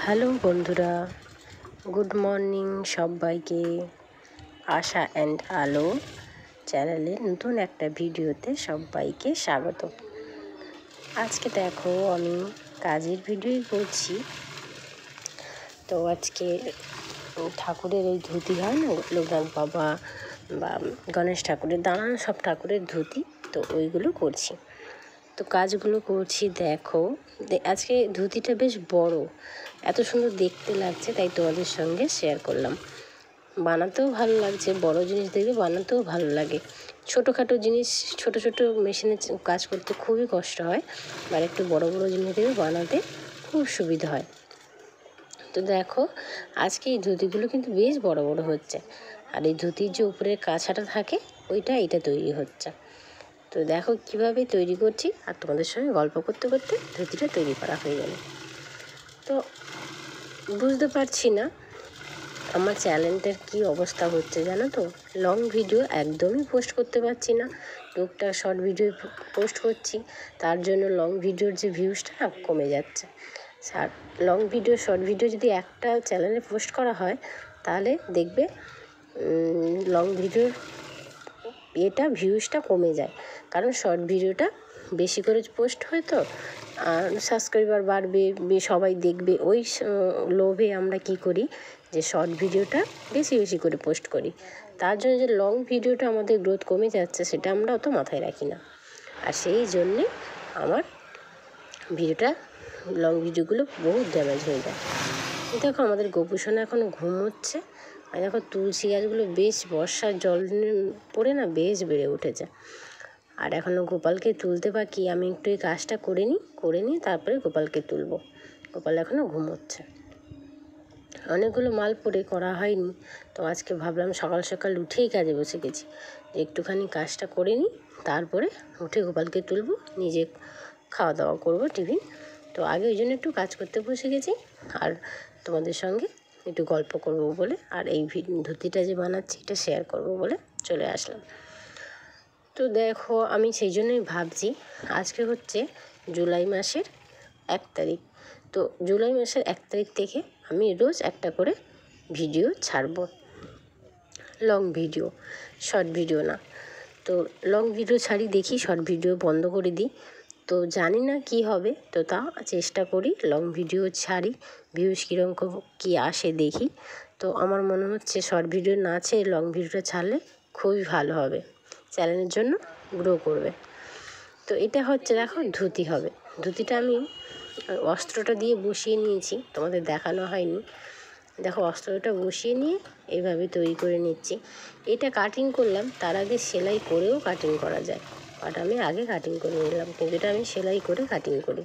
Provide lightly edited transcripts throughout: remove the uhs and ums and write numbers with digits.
Hello বন্ধুরা, good morning সবাইকে। আশা and আলো চ্যানেলের নতুন একটা ভিডিওতে সবাইকে স্বাগত। আজকে দেখো আমি কাজের ভিডিওই করছি। তো আজকে ঠাকুরের এই ধুতি হয় না, লোকনাথ বাবা বা গণেশ ঠাকুরের দাঁড়ানো সব ঠাকুরের ধুতি, তো ওইগুলো করছি। তো কাজগুলো করছি দেখো। আজকে ধুতিটা বেশ বড়, এত সুন্দর দেখতে লাগছে, তাই তোমাদের সঙ্গে শেয়ার করলাম। বানাতেও ভালো লাগছে, বড় জিনিস দেখলে বানাতেও ভালো লাগে। ছোটোখাটো জিনিস ছোট ছোট মেশিনে কাজ করতে খুবই কষ্ট হয়, আর একটু বড় বড় জিনিস দেখলে বানাতে খুব সুবিধা হয়। তো দেখো আজকে এই ধুতিগুলো কিন্তু বেশ বড় বড় হচ্ছে, আর এই ধুতির যে উপরের কাছাটা থাকে এটা তৈরি হচ্ছে। তো দেখো কিভাবে তৈরি করছি, আর তোমাদের সঙ্গে গল্প করতে করতে ধুতিটা তৈরি করা হয়ে গেল। তো বুঝতে পারছি না আমার চ্যানেলটার কি অবস্থা হচ্ছে, জানো তো। লং ভিডিও একদমই পোস্ট করতে পারছি না, টুকটাক শর্ট ভিডিও পোস্ট করছি, তার জন্য লং ভিডিওর যে ভিউজটা কমে যাচ্ছে। আর লং ভিডিও শর্ট ভিডিও যদি একটা চ্যানেলে পোস্ট করা হয় তাহলে দেখবে লং ভিডিওর ভিউজটা কমে যায়, কারণ শর্ট ভিডিওটা বেশি করে পোস্ট হয়, তো আর সাবস্ক্রাইবার বাড়বে, সবাই দেখবে। ওই লোভে আমরা কি করি, যে শর্ট ভিডিওটা বেশি বেশি করে পোস্ট করি। তার জন্য যে লং ভিডিওটা আমাদের গ্রোথ কমে যাচ্ছে, সেটা আমরা অত মাথায় রাখি না, আর সেই জন্যে আমার লং ভিডিওগুলো বহুত ড্যামেজ হয়ে যায়। দেখো আমাদের গোপুসোনা এখনও ঘুমোচ্ছে, আর দেখো তুলসী গাছগুলো বেশ বর্ষার জল পড়ে না বেশ বেড়ে উঠেছে। আর এখনও গোপালকে তুলতে বাকি, আমি একটু এই কাজটা করে নিই তারপরে গোপালকে তুলবো। গোপাল এখনও ঘুমোচ্ছে, অনেকগুলো মাল পরে করা হয়নি, তো আজকে ভাবলাম সকাল সকাল উঠেই কাজে বসে গেছি, যে একটুখানি কাজটা করে নিই, তারপরে উঠে গোপালকে তুলবো, নিজে খাওয়া দাওয়া করবো, টিফিন। তো আগে ওই জন্য একটু কাজ করতে বসে গেছি, আর তোমাদের সঙ্গে একটু গল্প করব বলে, আর এই ধুতিটা যে বানাচ্ছি এটা শেয়ার করব বলে চলে আসলাম। তো দেখো আমি সেই জন্যই ভাবছি, আজকে হচ্ছে জুলাই মাসের 1 তারিখ। তো জুলাই মাসের 1 তারিখ থেকে আমি রোজ একটা করে ভিডিও ছাড়ব, লং ভিডিও, শর্ট ভিডিও না। তো লং ভিডিও ছাড়ি, দেখি শর্ট ভিডিও বন্ধ করে দিই, তো জানি না কি হবে। তো তা চেষ্টা করি লং ভিডিও ছাড়ি, ভিউজ কীরকম কী আসে দেখি। তো আমার মনে হচ্ছে শর্ট ভিডিও না ছেড়ে লং ভিডিওটা ছাড়লে খুবই ভালো হবে, চ্যানেলের জন্য গ্রো করবে। তো এটা হচ্ছে দেখো ধুতি হবে। ধুতিটা আমি অস্ত্রটা দিয়ে বসিয়ে নিয়েছি, তোমাদের দেখানো হয়নি। দেখো অস্ত্রটা বসিয়ে নিয়ে এইভাবে তৈরি করে নিচ্ছি। এটা কাটিং করলাম, তার আগে সেলাই করেও কাটিং করা যায়, বাট আমি আগে কাটিং করে নিলাম, কিন্তু এটা আমি সেলাই করে কাটিং করি।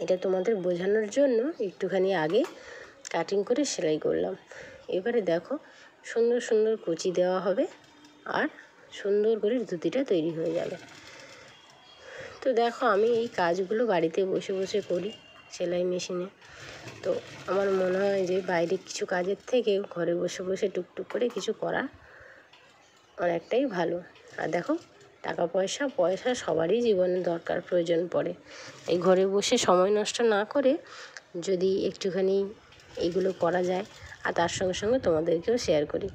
এটা তোমাদের বোঝানোর জন্য একটুখানি আগে কাটিং করে সেলাই করলাম। এবারে দেখো সুন্দর সুন্দর কুচি দেওয়া হবে, আর সুন্দর করে ধুতিটা তৈরি হয়ে যাবে। তো দেখো আমি এই কাজগুলো বাড়িতে বসে বসে করি সেলাই মেশিনে। তো আমার মনে হয় যে বাইরে কিছু কাজের থেকে ঘরে বসে বসে টুকটুক করে কিছু করা অনেকটাই ভালো। আর দেখো টাকা পয়সা সবারই জীবনে দরকার, প্রয়োজন পড়ে। এই ঘরে বসে সময় নষ্ট না করে যদি একটুখানি এইগুলো করা যায়, আর তার সঙ্গে সঙ্গে তোমাদেরকেও শেয়ার করি।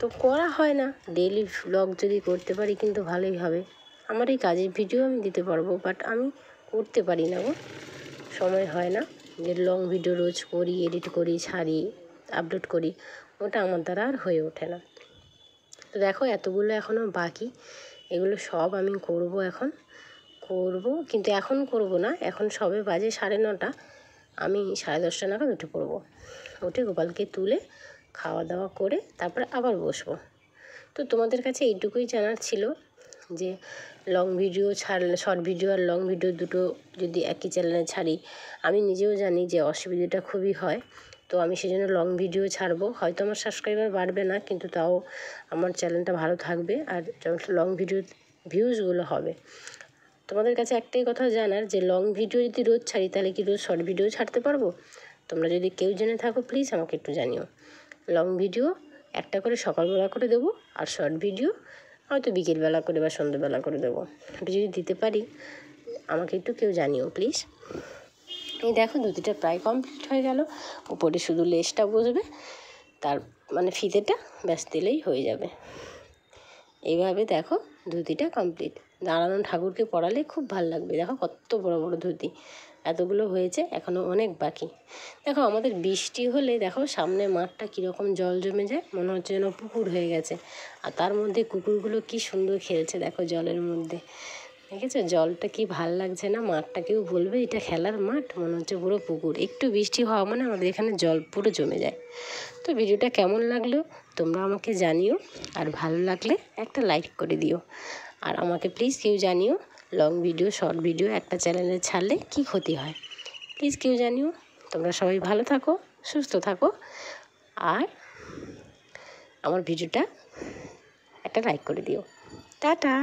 তো করা হয় না, ডেইলি ভ্লগ যদি করতে পারি কিন্তু ভালোই হবে। আমার এই কাজের ভিডিও আমি দিতে পারবো, বাট আমি করতে পারি না গো, সময় হয় না। যে লং ভিডিও রোজ করি, এডিট করি, ছাড়ি, আপলোড করি, ওটা আমার দ্বারা আর হয়ে ওঠে না। তো দেখো এতগুলো এখনও বাকি, এগুলো সব আমি করব, কিন্তু এখন করব না, এখন সবে বাজে 9:30, আমি 10:30 নাগাদ উঠে পড়বো। উঠে গোপালকে তুলে খাওয়া দাওয়া করে তারপরে আবার বসবো। তো তোমাদের কাছে এইটুকুই জানার ছিল, যে লং ভিডিও শর্ট ভিডিও আর লং ভিডিও দুটো যদি একই চ্যানেলে ছাড়ি, আমি নিজেও জানি যে অসুবিধাটা খুবই হয়। তো আমি সেই জন্য লং ভিডিও ছাড়বো, হয়তো আমার সাবস্ক্রাইবার বাড়বে না, কিন্তু তাও আমার চ্যানেলটা ভালো থাকবে, আর লং ভিডিও ভিউজগুলো হবে। তোমাদের কাছে একটাই কথা জানার, যে লং ভিডিও যদি রোজ ছাড়ি তাহলে কি রোজ শর্ট ভিডিও ছাড়তে পারবো? তোমরা যদি কেউ জেনে থাকো প্লিজ আমাকে একটু জানিও। লং ভিডিও একটা করে সকালবেলা করে দেবো, আর শর্ট ভিডিও হয়তো বিকেলবেলা করে বা সন্ধ্যেবেলা করে দেবো। যদি দিতে পারি আমাকে একটু কেউ জানিও প্লিজ। এই দেখো ধুতিটা প্রায় কমপ্লিট হয়ে গেল, উপরে শুধু লেসটা বসবে, তার মানে ফিতেটা ব্যাস দিলেই হয়ে যাবে। এইভাবে দেখো ধুতিটা কমপ্লিট। দাঁড়ানো ঠাকুরকে পরালে খুব ভালো লাগবে। দেখো কত বড় বড় ধুতি, এতগুলো হয়েছে, এখনও অনেক বাকি। দেখো আমাদের বৃষ্টি হলে দেখো সামনে মাঠটা কীরকম জল জমে যায়, মনে হচ্ছে যেন পুকুর হয়ে গেছে। আর তার মধ্যে কুকুরগুলো কি সুন্দর খেলছে দেখো জলের মধ্যে, দেখেছো জলটা কি ভাল লাগছে না? মাঠটা কেউ বলবে এটা খেলার মাঠ, মনে হচ্ছে পুরো পুকুর। একটু বৃষ্টি হওয়া মানে আমাদের এখানে জল পুরো জমে যায়। তো ভিডিওটা কেমন লাগলো তোমরা আমাকে জানিও, আর ভালো লাগলে একটা লাইক করে দিও। আর আমাকে প্লিজ কেউ জানিও লং ভিডিও শর্ট ভিডিও একটা চ্যানেলে ছাড়লে কি ক্ষতি হয়, প্লিজ কেউ জানিও। তোমরা সবাই ভালো থাকো, সুস্থ থাকো, আর আমার ভিডিওটা একটা লাইক করে দিও। টাটা।